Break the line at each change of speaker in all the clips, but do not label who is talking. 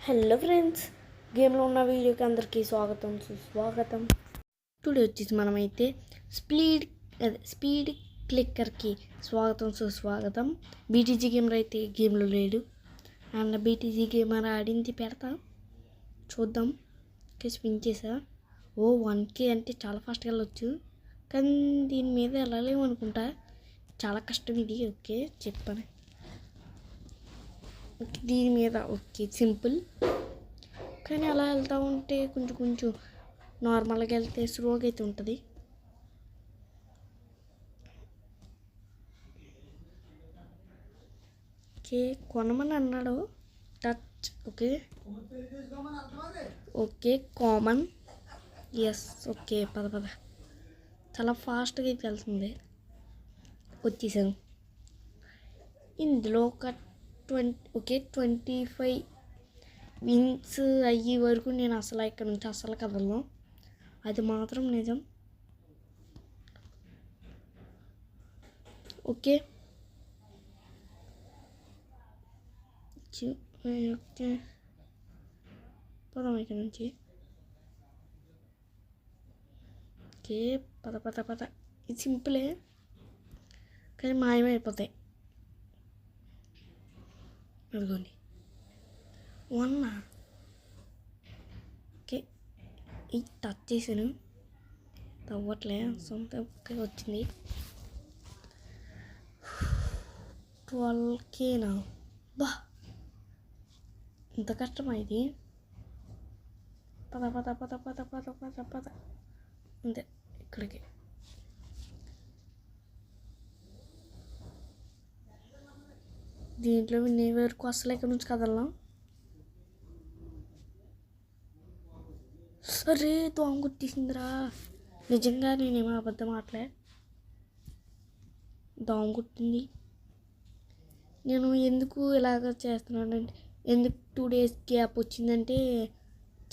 Hello friends, గేమ్లో ఉన్న వీడియోకి అందరికీ స్వాగతం సుస్వాగతం. టుడే వచ్చేసి మనమైతే స్పీడ్ క్లిక్కర్కి స్వాగతం సుస్వాగతం. బీటీజీ గేమర్ అయితే గేమ్లో లేడు అండ్ బీటీజీ గేమర్ ఆడింది పెడతా చూద్దాం. ఓకే, స్పిన్ చేసా. 1K అంటే చాలా ఫాస్ట్గా వెళ్ళొచ్చు, కానీ దీని మీద వెళ్ళలేము అనుకుంటా. చాలా కష్టం ఇది. ఓకే చెప్పాను. ఓకే, దీని మీద ఓకే సింపుల్, కానీ అలా వెళ్తూ ఉంటే కొంచెం నార్మల్గా వెళ్తే స్లోగా అయితే ఉంటుంది. ఓకే, కొనమని అన్నాడు. Touch. Okay okay come on. Yes. Okay పద చాలా ఫాస్ట్గా అయితే వెళ్తుంది. వచ్చేసాను. ఇందులో ఒక 25 విన్స్ అయ్యే వరకు నేను అసలు ఇక్కడ నుంచి అసలు కదలను, అది మాత్రం నిజం. ఓకే ఓకే పోదాం ఇక్కడ నుంచి. ఓకే పద ఇది సింపులే, కానీ మాయమైపోతాయి. అదిగోండి 1. ఓకే, ఇది టచ్ చేశాను, తవ్వట్లే సొంత. ఓకే వచ్చింది 12K. బా ఇంత కష్టమా ఇది? పద అంతే ఇక్కడికి. దీంట్లో వినే వరకు అసలు ఇక్కడ నుంచి కదలనా? అరే దోమ కుట్టేసిందిరా. నిజంగా నేనేమో అబద్ధం ఆటలే, దోమ కుట్టింది. నేను ఎందుకు ఇలాగ చేస్తున్నానంటే, ఎందుకు 2 days గ్యాప్ వచ్చిందంటే,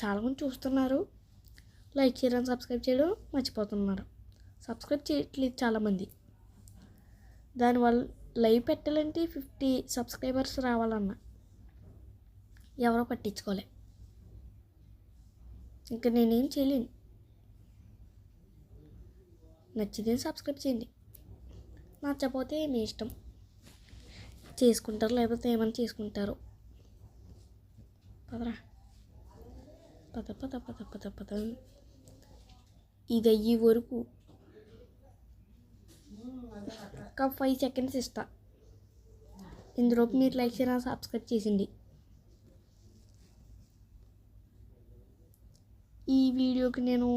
చాలామంది చూస్తున్నారు, లైక్ చేయడం సబ్స్క్రైబ్ చేయడం మర్చిపోతున్నారు. సబ్స్క్రైబ్ చేయట్లేదు చాలామంది. దానివల్ల లైవ్ పెట్టాలంటే 50 సబ్స్క్రైబర్స్ రావాలన్నా ఎవరో పట్టించుకోలే. ఇంకా నేనేం చేయలేను. నచ్చితే సబ్స్క్రైబ్ చేయండి, నచ్చకపోతే మీ ఇష్టం. చేసుకుంటారు, లేకపోతే ఏమైనా చేసుకుంటారు. పదరా పద ఇది అయ్యే వరకు ఒక 5 seconds ఇస్తా. ఇందులోపు మీరు లైక్ చేయడం సబ్స్క్రైబ్ చేసింది. ఈ వీడియోకి నేను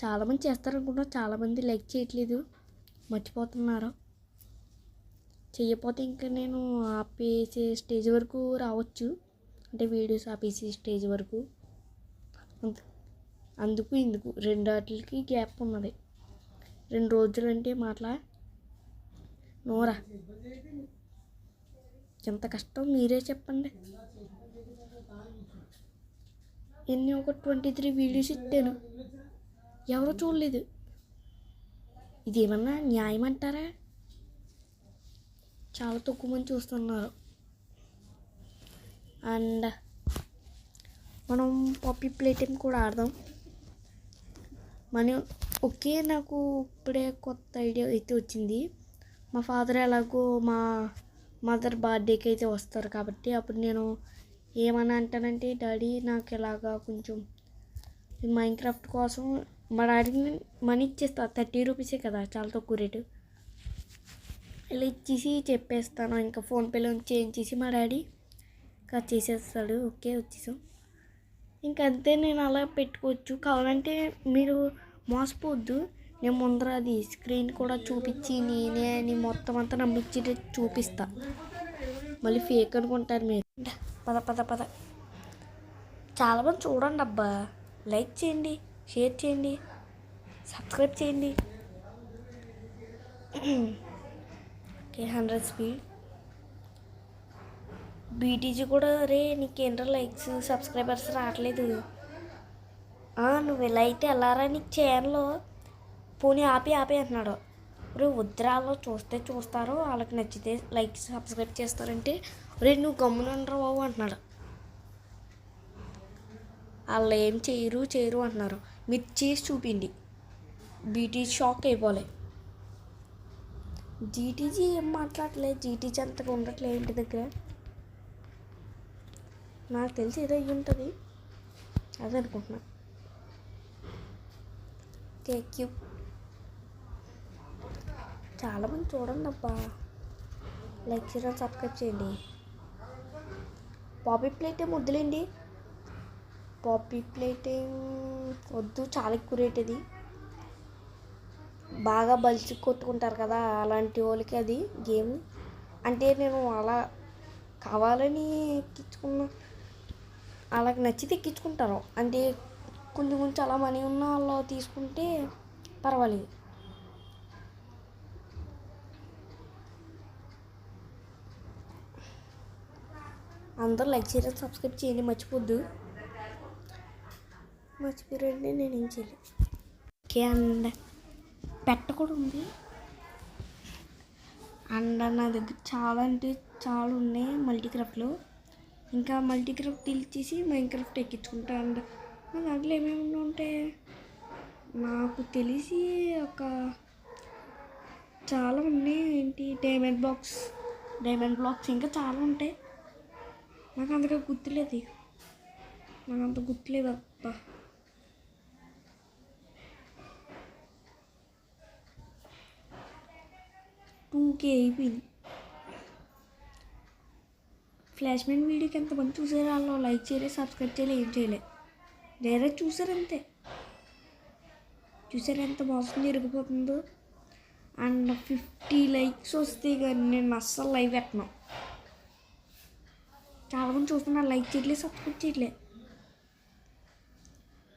చాలామంది చేస్తారనుకున్నా, చాలామంది లైక్ చేయట్లేదు, మర్చిపోతున్నారు. చెయ్యకపోతే ఇంకా నేను ఆపేసే స్టేజ్ వరకు రావచ్చు, అంటే వీడియోస్ ఆపేసే స్టేజ్ వరకు. ఇందుకు 2 వాటికి గ్యాప్ ఉన్నది. 2 రోజులు అంటే మాటలా నోరా? ఎంత కష్టం మీరే చెప్పండి. ఒక 23 వీడియోస్ ఇట్టాను, ఎవరో చూడలేదు. ఇదేమన్నా న్యాయం అంటారా? చాలా తక్కువ మంది చూస్తున్నారు. అండ్ మనం పప్పీ ప్లే టైం కూడా ఆడదాం. ఓకే, నాకు ఇప్పుడే కొత్త ఐడియా అయితే వచ్చింది. మా ఫాదర్ ఎలాగో మా మదర్ బర్త్డేకి అయితే వస్తారు కాబట్టి, అప్పుడు నేను ఏమన్నా అంటానంటే, డాడీ నాకు ఇలాగా కొంచెం మైన్క్రాఫ్ట్ కోసం మా డాడీకి మనీ ఇచ్చేస్తా. 30 రూపీసే కదా, చాలా తక్కువ రేటు. ఇలా ఇచ్చేసి చెప్పేస్తాను, ఇంకా ఫోన్పేలో చేయించేసి మా డాడీ కట్ చేసేస్తాడు. ఓకే వచ్చేసాం. ఇంకంతే, నేను అలా పెట్టుకోవచ్చు. కావాలంటే మీరు మోసపోవద్దు, నేను ముందర అది స్క్రీన్ కూడా చూపించి నేనే అని మొత్తం అంతా నమ్మించి చూపిస్తా. మళ్ళీ ఫేక్ అనుకుంటారు మీరు. పద చాలామంది చూడండి అబ్బా, లైక్ చేయండి, షేర్ చేయండి, సబ్స్క్రైబ్ చేయండి. Okay 100 speed. బీటీజీ కూడా, రే నీకేంట్రా లైక్స్ సబ్స్క్రైబర్స్ రావట్లేదు, నువ్వు ఇలా అయితే వెళ్ళారా నీకు ఛానల్, పోనీ ఆపి అంటున్నాడు. రే వద్దురాలో చూస్తారు, వాళ్ళకి నచ్చితే లైక్ సబ్స్క్రైబ్ చేస్తారంటే, రే నువ్వు గమ్మునంటారా బాబు అంటున్నాడు. వాళ్ళు ఏం చేయరు అంటున్నారు. మీరు చేసి చూపిండి. బీటీ షాక్ అయిపోలే. జీటీజీ ఏం మాట్లాడలేదు. జీటీజీ అంతగా ఉండట్లేదు ఇంటి దగ్గర. నాకు తెలిసి ఏదో అయ్యి ఉంటుంది, అదే అనుకుంటున్నా. Thank you. చాలామంది చూడండి అబ్బా, లైక్ చేయండి, సబ్స్క్రైబ్ చేయండి. పాపీ ప్లేట్ ఏం వద్దులేండి, పాపీ ప్లేట్ ఏం వద్దు, చాలా ఎక్కువ రేట్ అది. బాగా బలిసి కొట్టుకుంటారు కదా అలాంటి వాళ్ళకి అది గేమ్. అంటే నేను అలా కావాలని ఎక్కించుకున్నా, వాళ్ళకి నచ్చితే ఎక్కించుకుంటారు. అంటే కొంచెం అలా మనీ ఉన్న వాళ్ళు తీసుకుంటే పర్వాలేదు. అందరూ లైక్ చేయడం, సబ్స్క్రైబ్ చేయండి, మర్చిపోద్దు. మర్చిపోయారంటే నేను ఏం చేయలేదు. ఓకే, అండ్ పెట్ట కూడా ఉంది. అండ్ నా దగ్గర చాలా అంటే చాలా ఉన్నాయి మల్టీక్రాఫ్ట్లో. ఇంకా మల్టీక్రాఫ్ట్ తీసి మైన్క్రాఫ్ట్ ఎక్కించుకుంటా. అండ్ నా దాంట్లో ఏమేమి ఉంటాయి నాకు తెలిసి ఒక చాలా ఉన్నాయి. ఏంటి డైమండ్ బ్లాక్స్ ఇంకా చాలా ఉంటాయి. నాకు అంతగా గుర్తులేదు, అబ్బా. టూకే అయిపోయింది. ఫ్లాష్ మ్యాన్ వీడియోకి ఎంతమంది చూసారు? వాళ్ళు లైక్ చేయలేదు, సబ్స్క్రైబ్ చేయలేదు, ఏం చేయలేదు. డైరెక్ట్ చూసారంతే. చూసారు ఎంత మోసం జరిగిపోతుందో. అండ్ 50 లైక్స్ వస్తే కానీ నేను అస్సలు లైవ్ పెట్టను. చాలామంది చూస్తున్నారు, లైక్ చేయట్లేదు, సబ్స్క్రైబ్ చేయట్లేదు.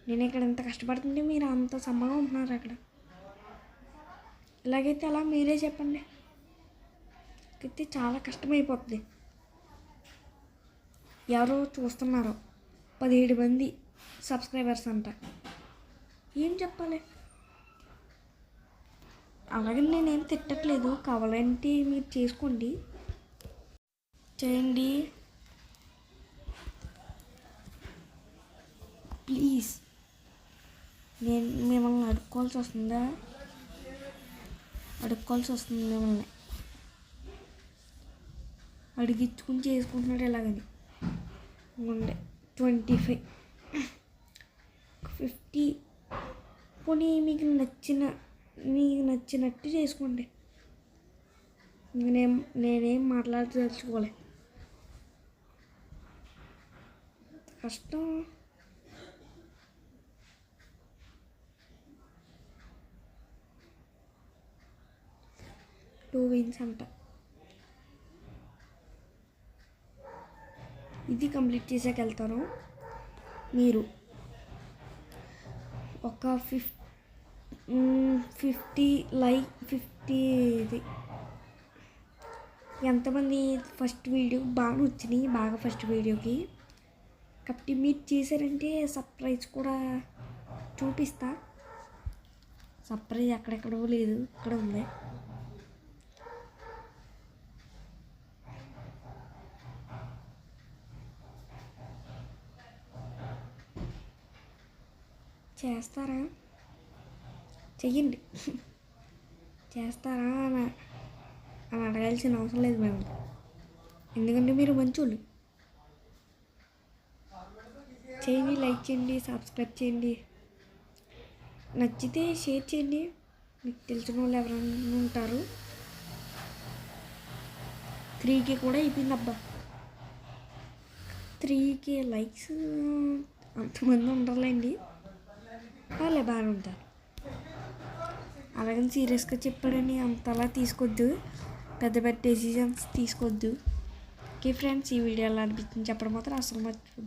నేను ఇక్కడ ఎంత కష్టపడుతుంటే మీరు అంత సమ్మగా ఉంటున్నారు అక్కడ. ఇలాగైతే అలా మీరే చెప్పండి. అయితే చాలా కష్టమైపోతుంది. ఎవరో చూస్తున్నారు, 17 మంది సబ్స్క్రైబర్స్ అంట. ఏం చెప్పాలి? అలాగే నేనేం తిట్టట్లేదు, కావాలంటే మీరు చేసుకోండి, చేయండి ప్లీజ్. నేను మిమ్మల్ని అడుక్కోవాల్సి వస్తుంది మిమ్మల్ని అడిగించుకుని చేసుకుంటున్నాడు ఎలాగని. ఉండే 25 50 పోనీ మీకు నచ్చినట్టు చేసుకోండి. నేనేం మాట్లాడదలుచుకోలే. కష్టం. టూ విన్స్ అంట. ఇది కంప్లీట్ చేసాక వెళ్తాను. మీరు ఒక 50 ఇది ఎంతమంది ఫస్ట్ వీడియో బాగా వచ్చినాయి, ఫస్ట్ వీడియోకి కాబట్టి మీరు చేశారంటే సర్ప్రైజ్ కూడా చూపిస్తా. సర్ప్రైజ్ ఎక్కడెక్కడో లేదు, ఇక్కడ ఉంది. చేస్తారా? చెయ్యండి. చేస్తారా అని అడగాల్సిన అవసరం లేదు మేము, ఎందుకంటే మీరు మంచోళ్ళు. చేయండి, లైక్ చేయండి, సబ్స్క్రైబ్ చేయండి, నచ్చితే షేర్ చేయండి. మీకు తెలిసిన వాళ్ళు ఎవరైనా ఉంటారు. 3K కూడా అయిపోయింది అబ్బా. 3K లైక్స్ అంతమంది ఉండర్లేండి, వాళ్ళే బాగానే ఉంటారు. అలాగని సీరియస్గా చెప్పాడని అంతలా తీసుకోవద్దు, పెద్ద డెసిషన్స్ తీసుకోవద్దు. ఓకే ఫ్రెండ్స్, ఈ వీడియో ఎలా అనిపించింది చెప్పడం మాత్రం అసలు మర్చిపోద్దు.